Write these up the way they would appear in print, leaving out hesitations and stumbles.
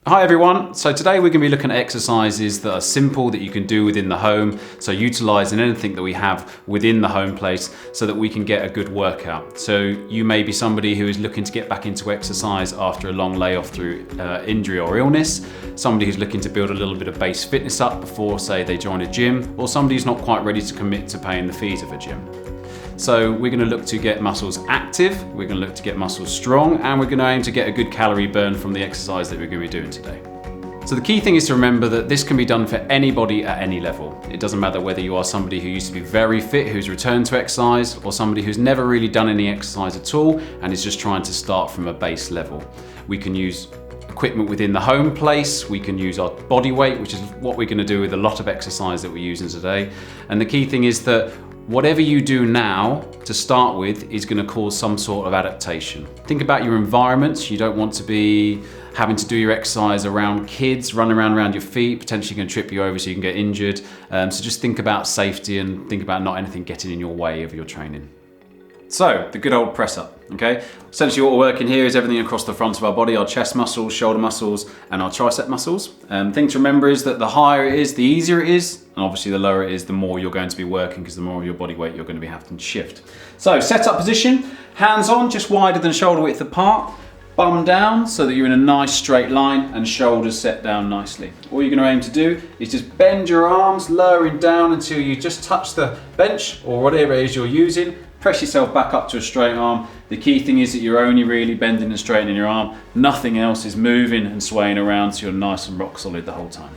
Hi everyone, so today we're going to be looking at exercises that are simple that you can do within the home, so utilising anything that we have within the home place so that we can get a good workout. So you may be somebody who is looking to get back into exercise after a long layoff through injury or illness, somebody who's looking to build a little bit of base fitness up before, say, they join a gym, or somebody who's not quite ready to commit to paying the fees of a gym. So we're going to look to get muscles active, we're going to look to get muscles strong, and we're going to aim to get a good calorie burn from the exercise that we're going to be doing today. So the key thing is to remember that this can be done for anybody at any level. It doesn't matter whether you are somebody who used to be very fit, who's returned to exercise, or somebody who's never really done any exercise at all and is just trying to start from a base level. We can use equipment within the home place, we can use our body weight, which is what we're going to do with a lot of exercise that we're using today. And the key thing is that whatever you do now to start with is going to cause some sort of adaptation. Think about your environments. You don't want to be having to do your exercise around kids, running around your feet, potentially going to trip you over so you can get injured. So just think about safety and think about not anything getting in your way of your training. So, the good old press up, okay? Essentially what we're working here is everything across the front of our body, our chest muscles, shoulder muscles, and our tricep muscles. Thing to remember is that the higher it is, the easier it is, and obviously the lower it is, the more you're going to be working because the more of your body weight you're going to be having to shift. So, set up position, hands on, just wider than shoulder width apart, bum down so that you're in a nice straight line and shoulders set down nicely. All you're going to aim to do is just bend your arms, lowering down until you just touch the bench or whatever it is you're using. Press yourself back up to a straight arm. The key thing is that you're only really bending and straightening your arm. Nothing else is moving and swaying around, so you're nice and rock solid the whole time.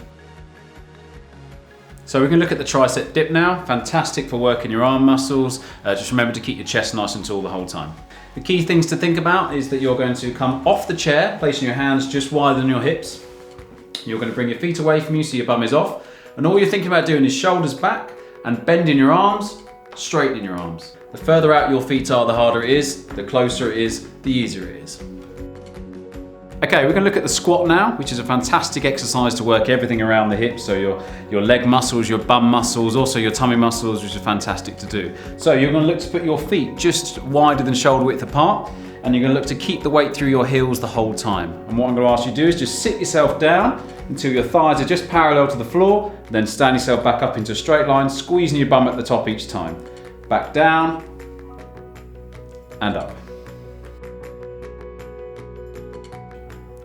So we can look at the tricep dip now. Fantastic for working your arm muscles. Just remember to keep your chest nice and tall the whole time. The key things to think about is that you're going to come off the chair, placing your hands just wider than your hips. You're going to bring your feet away from you so your bum is off. And all you're thinking about doing is shoulders back and bending your arms, straightening your arms. The further out your feet are, the harder it is. The closer it is, the easier it is. Okay, we're going to look at the squat now, which is a fantastic exercise to work everything around the hips. So your leg muscles, your bum muscles, also your tummy muscles, which is fantastic to do. So you're going to look to put your feet just wider than shoulder width apart, and you're going to look to keep the weight through your heels the whole time. And what I'm going to ask you to do is just sit yourself down until your thighs are just parallel to the floor, then stand yourself back up into a straight line, squeezing your bum at the top each time. Back down and up.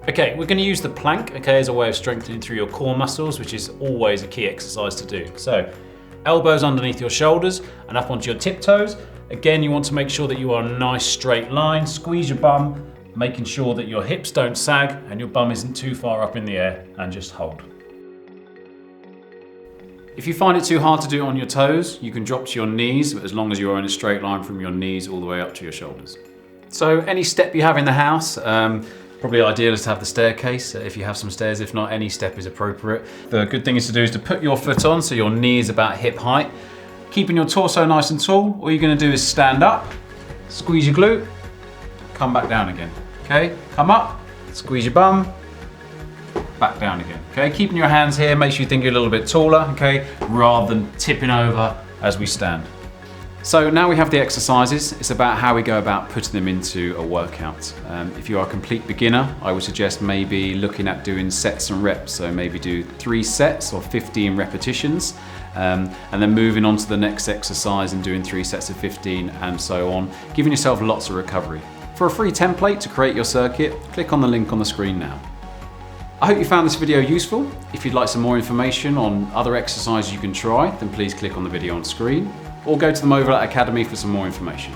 Okay, we're going to use the plank, as a way of strengthening through your core muscles, which is always a key exercise to do. So, elbows underneath your shoulders and up onto your tiptoes. Again, you want to make sure that you are a nice straight line. Squeeze your bum, making sure that your hips don't sag and your bum isn't too far up in the air, and just hold. If you find it too hard to do it on your toes, you can drop to your knees, as long as you are in a straight line from your knees all the way up to your shoulders. So any step you have in the house, probably ideal is to have the staircase if you have some stairs. If not, any step is appropriate. The good thing is to put your foot on so your knee is about hip height. Keeping your torso nice and tall, all you're going to do is stand up, squeeze your glute, come back down again. Okay, come up, squeeze your bum, back down again. Okay, keeping your hands here makes you think you're a little bit taller, okay, rather than tipping over as we stand. So now we have the exercises, it's about how we go about putting them into a workout. If you are a complete beginner, I would suggest maybe looking at doing sets and reps. So maybe do 3 sets or 15 repetitions, and then moving on to the next exercise and doing 3 sets of 15 and so on, giving yourself lots of recovery. For a free template to create your circuit, click on the link on the screen now. I hope you found this video useful. If you'd like some more information on other exercises you can try, then please click on the video on screen, or go to the Movelat Academy for some more information.